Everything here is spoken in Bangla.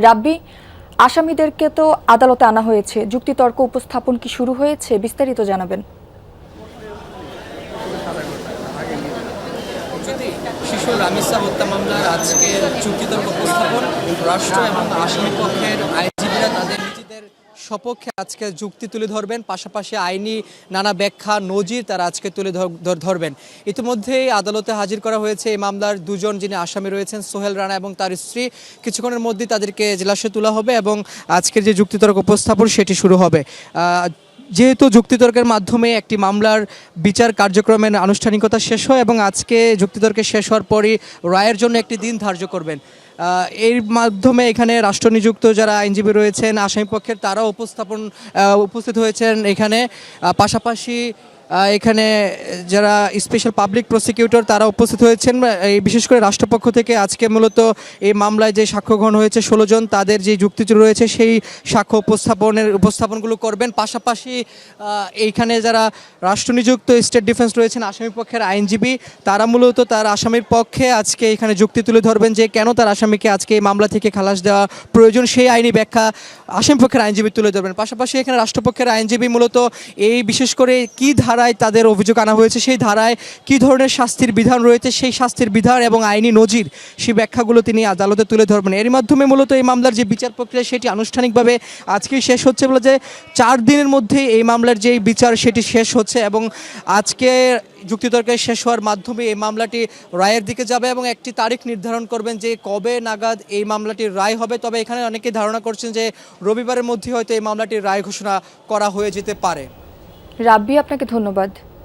রাব্বি, আসামিদেরকে তো আদালতে আনা হয়েছে, যুক্তিতর্ক উপস্থাপন কি শুরু হয়েছে? বিস্তারিত জানাবেন। শিশু রামিসা হত্যা মামলার আজকে যুক্তিতর্ক উপস্থাপন, রাষ্ট্র এবং আসামি পক্ষের আইনজীবীরা তাদের নিজেদের সপক্ষে আজকে যুক্তি তুলে ধরবেন, পাশাপাশি আইনি নানা ব্যাখ্যা নজির তারা আজকে তুলে ধরবেন। ইতিমধ্যেই আদালতে হাজির করা হয়েছে এই মামলার দুজন যিনি আসামি রয়েছেন, সোহেল রানা এবং তার স্ত্রী। কিছুক্ষণের মধ্যেই তাদেরকে এজলাসে তোলা হবে এবং আজকের যে যুক্তিতর্ক উপস্থাপন সেটি শুরু হবে। যেহেতু যুক্তিতর্কের মাধ্যমে একটি মামলার বিচার কার্যক্রমের আনুষ্ঠানিকতা শেষ হয় এবং আজকে যুক্তিতর্কে শেষ হওয়ার পরই রায়ের জন্য একটি দিন ধার্য করবেন। এর মাধ্যমে এখানে রাষ্ট্রনিযুক্ত যারা আইনজীবী রয়েছেন আসামিপক্ষের তারাও উপস্থিত হয়েছেন এখানে। পাশাপাশি এখানে যারা স্পেশাল পাবলিক প্রসিকিউটর তারা উপস্থিত হয়েছেন। এই বিশেষ করে রাষ্ট্রপক্ষ থেকে আজকে মূলত এই মামলায় যে সাক্ষ্যগ্রহণ হয়েছে 16 জন, তাদের যে যুক্তি রয়েছে সেই সাক্ষ্য উপস্থাপনগুলো করবেন। পাশাপাশি এইখানে যারা রাষ্ট্রনিযুক্ত স্টেট ডিফেন্স রয়েছেন আসামি পক্ষের আইনজীবী, তারা মূলত তার আসামির পক্ষে আজকে এখানে যুক্তি তুলে ধরবেন যে কেন তার আসামিকে আজকে এই মামলা থেকে খালাস দেওয়া প্রয়োজন, সেই আইনি ব্যাখ্যা আসামি পক্ষের আইনজীবী তুলে ধরবেন। পাশাপাশি এখানে রাষ্ট্রপক্ষের আইনজীবী মূলত এই বিশেষ করে কী ধারায় তাদের অভিযোগ আনা হয়েছে, সেই ধারায় কী ধরনের শাস্তির বিধান রয়েছে, সেই শাস্তির বিধান এবং আইনি নজির সেই ব্যাখ্যাগুলো তিনি আদালতে তুলে ধরবেন। এর মাধ্যমে মূলত এই মামলার যে বিচার প্রক্রিয়া সেটি আনুষ্ঠানিকভাবে আজকেই শেষ হচ্ছে বলে যে 4 দিনের মধ্যেই এই মামলার যেই বিচার সেটি শেষ হচ্ছে এবং আজকে যুক্তিতর্কে শেষ হওয়ার মাধ্যমে এই মামলাটি রায়ের দিকে যাবে এবং একটি তারিখ নির্ধারণ করবেন যে কবে নাগাদ এই মামলাটির রায় হবে। তবে এখানে অনেকে ধারণা করছেন যে রবিবারের মধ্যে হয়তো এই মামলাটির রায় ঘোষণা করা হয়ে যেতে পারে। রাব্বি, আপনাকে ধন্যবাদ।